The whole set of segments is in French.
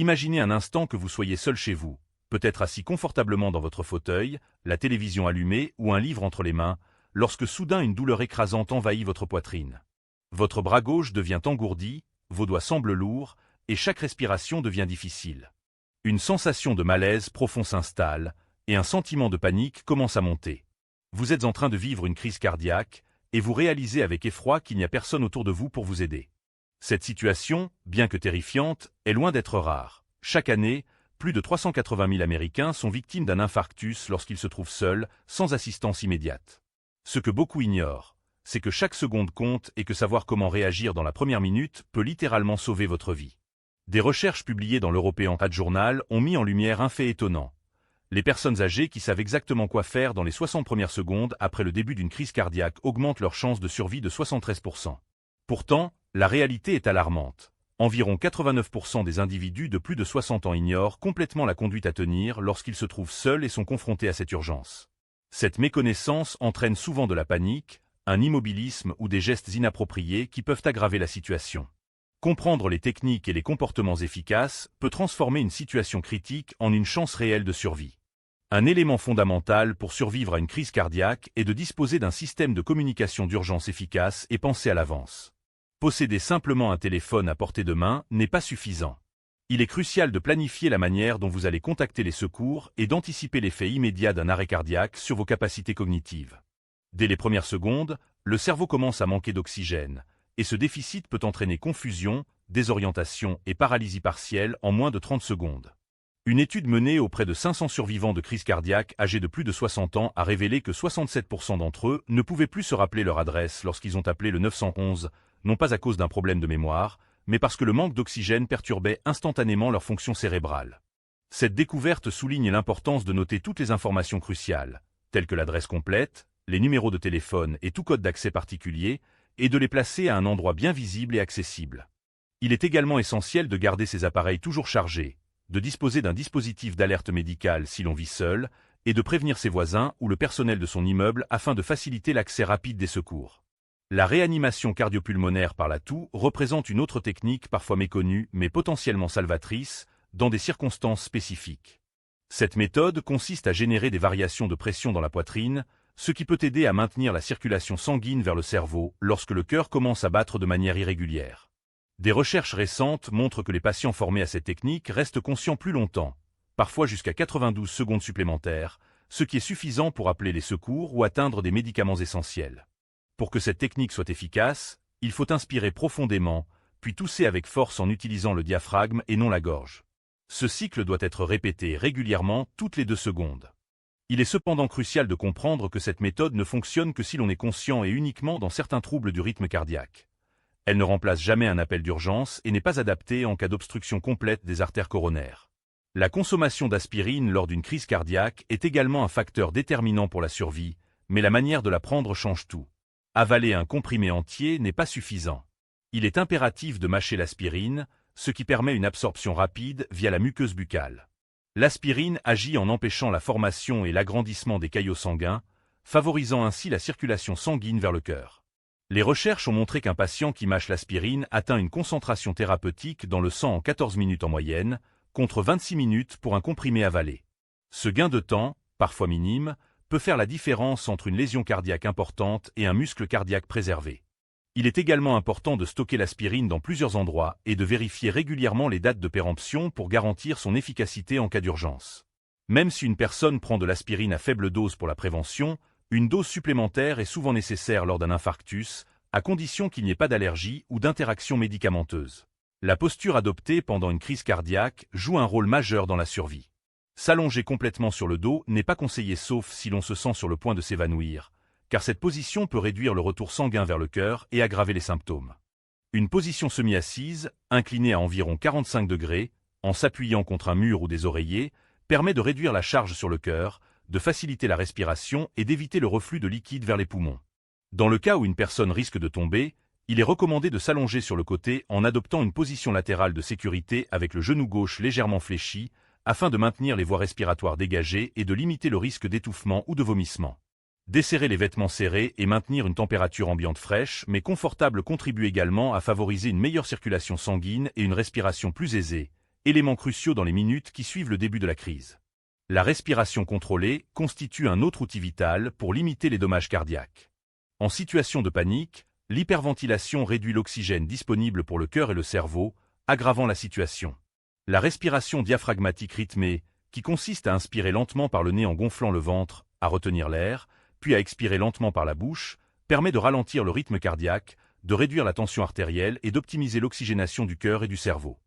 Imaginez un instant que vous soyez seul chez vous, peut-être assis confortablement dans votre fauteuil, la télévision allumée ou un livre entre les mains, lorsque soudain une douleur écrasante envahit votre poitrine. Votre bras gauche devient engourdi, vos doigts semblent lourds, et chaque respiration devient difficile. Une sensation de malaise profond s'installe, et un sentiment de panique commence à monter. Vous êtes en train de vivre une crise cardiaque, et vous réalisez avec effroi qu'il n'y a personne autour de vous pour vous aider. Cette situation, bien que terrifiante, est loin d'être rare. Chaque année, plus de 380 000 Américains sont victimes d'un infarctus lorsqu'ils se trouvent seuls, sans assistance immédiate. Ce que beaucoup ignorent, c'est que chaque seconde compte et que savoir comment réagir dans la première minute peut littéralement sauver votre vie. Des recherches publiées dans l'European Heart Journal ont mis en lumière un fait étonnant. Les personnes âgées qui savent exactement quoi faire dans les 60 premières secondes après le début d'une crise cardiaque augmentent leurs chances de survie de 73%. Pourtant, la réalité est alarmante. Environ 89% des individus de plus de 60 ans ignorent complètement la conduite à tenir lorsqu'ils se trouvent seuls et sont confrontés à cette urgence. Cette méconnaissance entraîne souvent de la panique, un immobilisme ou des gestes inappropriés qui peuvent aggraver la situation. Comprendre les techniques et les comportements efficaces peut transformer une situation critique en une chance réelle de survie. Un élément fondamental pour survivre à une crise cardiaque est de disposer d'un système de communication d'urgence efficace et pensé à l'avance. Posséder simplement un téléphone à portée de main n'est pas suffisant. Il est crucial de planifier la manière dont vous allez contacter les secours et d'anticiper l'effet immédiat d'un arrêt cardiaque sur vos capacités cognitives. Dès les premières secondes, le cerveau commence à manquer d'oxygène, et ce déficit peut entraîner confusion, désorientation et paralysie partielle en moins de 30 secondes. Une étude menée auprès de 500 survivants de crise cardiaque âgés de plus de 60 ans a révélé que 67% d'entre eux ne pouvaient plus se rappeler leur adresse lorsqu'ils ont appelé le 911, non pas à cause d'un problème de mémoire, mais parce que le manque d'oxygène perturbait instantanément leur fonction cérébrale. Cette découverte souligne l'importance de noter toutes les informations cruciales, telles que l'adresse complète, les numéros de téléphone et tout code d'accès particulier, et de les placer à un endroit bien visible et accessible. Il est également essentiel de garder ces appareils toujours chargés, de disposer d'un dispositif d'alerte médicale si l'on vit seul, et de prévenir ses voisins ou le personnel de son immeuble afin de faciliter l'accès rapide des secours. La réanimation cardiopulmonaire par la toux représente une autre technique parfois méconnue mais potentiellement salvatrice dans des circonstances spécifiques. Cette méthode consiste à générer des variations de pression dans la poitrine, ce qui peut aider à maintenir la circulation sanguine vers le cerveau lorsque le cœur commence à battre de manière irrégulière. Des recherches récentes montrent que les patients formés à cette technique restent conscients plus longtemps, parfois jusqu'à 92 secondes supplémentaires, ce qui est suffisant pour appeler les secours ou atteindre des médicaments essentiels. Pour que cette technique soit efficace, il faut inspirer profondément, puis tousser avec force en utilisant le diaphragme et non la gorge. Ce cycle doit être répété régulièrement toutes les 2 secondes. Il est cependant crucial de comprendre que cette méthode ne fonctionne que si l'on est conscient et uniquement dans certains troubles du rythme cardiaque. Elle ne remplace jamais un appel d'urgence et n'est pas adaptée en cas d'obstruction complète des artères coronaires. La consommation d'aspirine lors d'une crise cardiaque est également un facteur déterminant pour la survie, mais la manière de la prendre change tout. Avaler un comprimé entier n'est pas suffisant. Il est impératif de mâcher l'aspirine, ce qui permet une absorption rapide via la muqueuse buccale. L'aspirine agit en empêchant la formation et l'agrandissement des caillots sanguins, favorisant ainsi la circulation sanguine vers le cœur. Les recherches ont montré qu'un patient qui mâche l'aspirine atteint une concentration thérapeutique dans le sang en 14 minutes en moyenne, contre 26 minutes pour un comprimé avalé. Ce gain de temps, parfois minime, peut faire la différence entre une lésion cardiaque importante et un muscle cardiaque préservé. Il est également important de stocker l'aspirine dans plusieurs endroits et de vérifier régulièrement les dates de péremption pour garantir son efficacité en cas d'urgence. Même si une personne prend de l'aspirine à faible dose pour la prévention, une dose supplémentaire est souvent nécessaire lors d'un infarctus, à condition qu'il n'y ait pas d'allergie ou d'interaction médicamenteuse. La posture adoptée pendant une crise cardiaque joue un rôle majeur dans la survie. S'allonger complètement sur le dos n'est pas conseillé sauf si l'on se sent sur le point de s'évanouir, car cette position peut réduire le retour sanguin vers le cœur et aggraver les symptômes. Une position semi-assise, inclinée à environ 45 degrés, en s'appuyant contre un mur ou des oreillers, permet de réduire la charge sur le cœur, de faciliter la respiration et d'éviter le reflux de liquide vers les poumons. Dans le cas où une personne risque de tomber, il est recommandé de s'allonger sur le côté en adoptant une position latérale de sécurité avec le genou gauche légèrement fléchi, afin de maintenir les voies respiratoires dégagées et de limiter le risque d'étouffement ou de vomissement. Desserrer les vêtements serrés et maintenir une température ambiante fraîche mais confortable contribue également à favoriser une meilleure circulation sanguine et une respiration plus aisée, éléments cruciaux dans les minutes qui suivent le début de la crise. La respiration contrôlée constitue un autre outil vital pour limiter les dommages cardiaques. En situation de panique, l'hyperventilation réduit l'oxygène disponible pour le cœur et le cerveau, aggravant la situation. La respiration diaphragmatique rythmée, qui consiste à inspirer lentement par le nez en gonflant le ventre, à retenir l'air, puis à expirer lentement par la bouche, permet de ralentir le rythme cardiaque, de réduire la tension artérielle et d'optimiser l'oxygénation du cœur et du cerveau.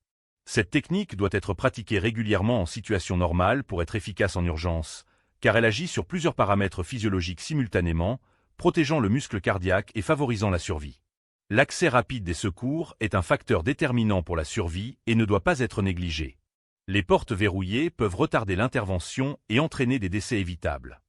Cette technique doit être pratiquée régulièrement en situation normale pour être efficace en urgence, car elle agit sur plusieurs paramètres physiologiques simultanément, protégeant le muscle cardiaque et favorisant la survie. L'accès rapide des secours est un facteur déterminant pour la survie et ne doit pas être négligé. Les portes verrouillées peuvent retarder l'intervention et entraîner des décès évitables.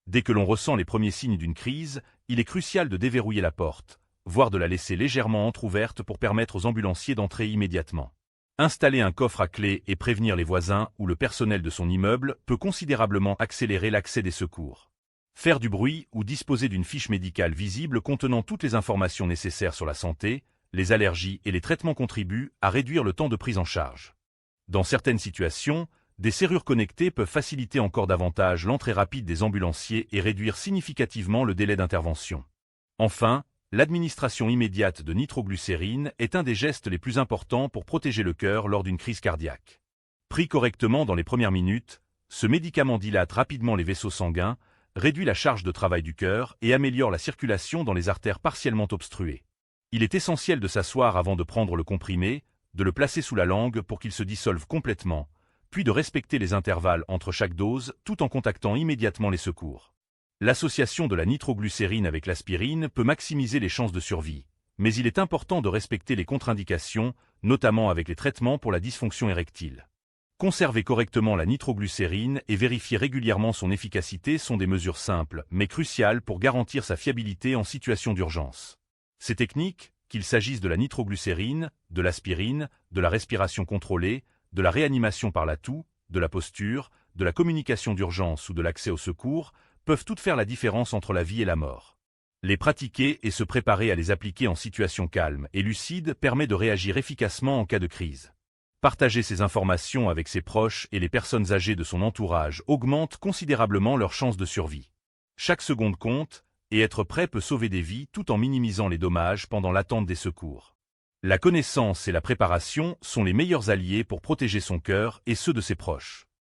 Dès que l'on ressent les premiers signes d'une crise, il est crucial de déverrouiller la porte, voire de la laisser légèrement entrouverte pour permettre aux ambulanciers d'entrer immédiatement. Installer un coffre à clé et prévenir les voisins ou le personnel de son immeuble peut considérablement accélérer l'accès des secours. Faire du bruit ou disposer d'une fiche médicale visible contenant toutes les informations nécessaires sur la santé, les allergies et les traitements contribuent à réduire le temps de prise en charge. Dans certaines situations, des serrures connectées peuvent faciliter encore davantage l'entrée rapide des ambulanciers et réduire significativement le délai d'intervention. Enfin, l'administration immédiate de nitroglycérine est un des gestes les plus importants pour protéger le cœur lors d'une crise cardiaque. Pris correctement dans les premières minutes, ce médicament dilate rapidement les vaisseaux sanguins, réduit la charge de travail du cœur et améliore la circulation dans les artères partiellement obstruées. Il est essentiel de s'asseoir avant de prendre le comprimé, de le placer sous la langue pour qu'il se dissolve complètement, puis de respecter les intervalles entre chaque dose tout en contactant immédiatement les secours. L'association de la nitroglycérine avec l'aspirine peut maximiser les chances de survie, mais il est important de respecter les contre-indications, notamment avec les traitements pour la dysfonction érectile. Conserver correctement la nitroglycérine et vérifier régulièrement son efficacité sont des mesures simples, mais cruciales pour garantir sa fiabilité en situation d'urgence. Ces techniques, qu'il s'agisse de la nitroglycérine, de l'aspirine, de la respiration contrôlée, de la réanimation par la toux, de la posture, de la communication d'urgence ou de l'accès au secours, peuvent toutes faire la différence entre la vie et la mort. Les pratiquer et se préparer à les appliquer en situation calme et lucide permet de réagir efficacement en cas de crise. Partager ces informations avec ses proches et les personnes âgées de son entourage augmente considérablement leurs chances de survie. Chaque seconde compte, et être prêt peut sauver des vies tout en minimisant les dommages pendant l'attente des secours. La connaissance et la préparation sont les meilleurs alliés pour protéger son cœur et ceux de ses proches.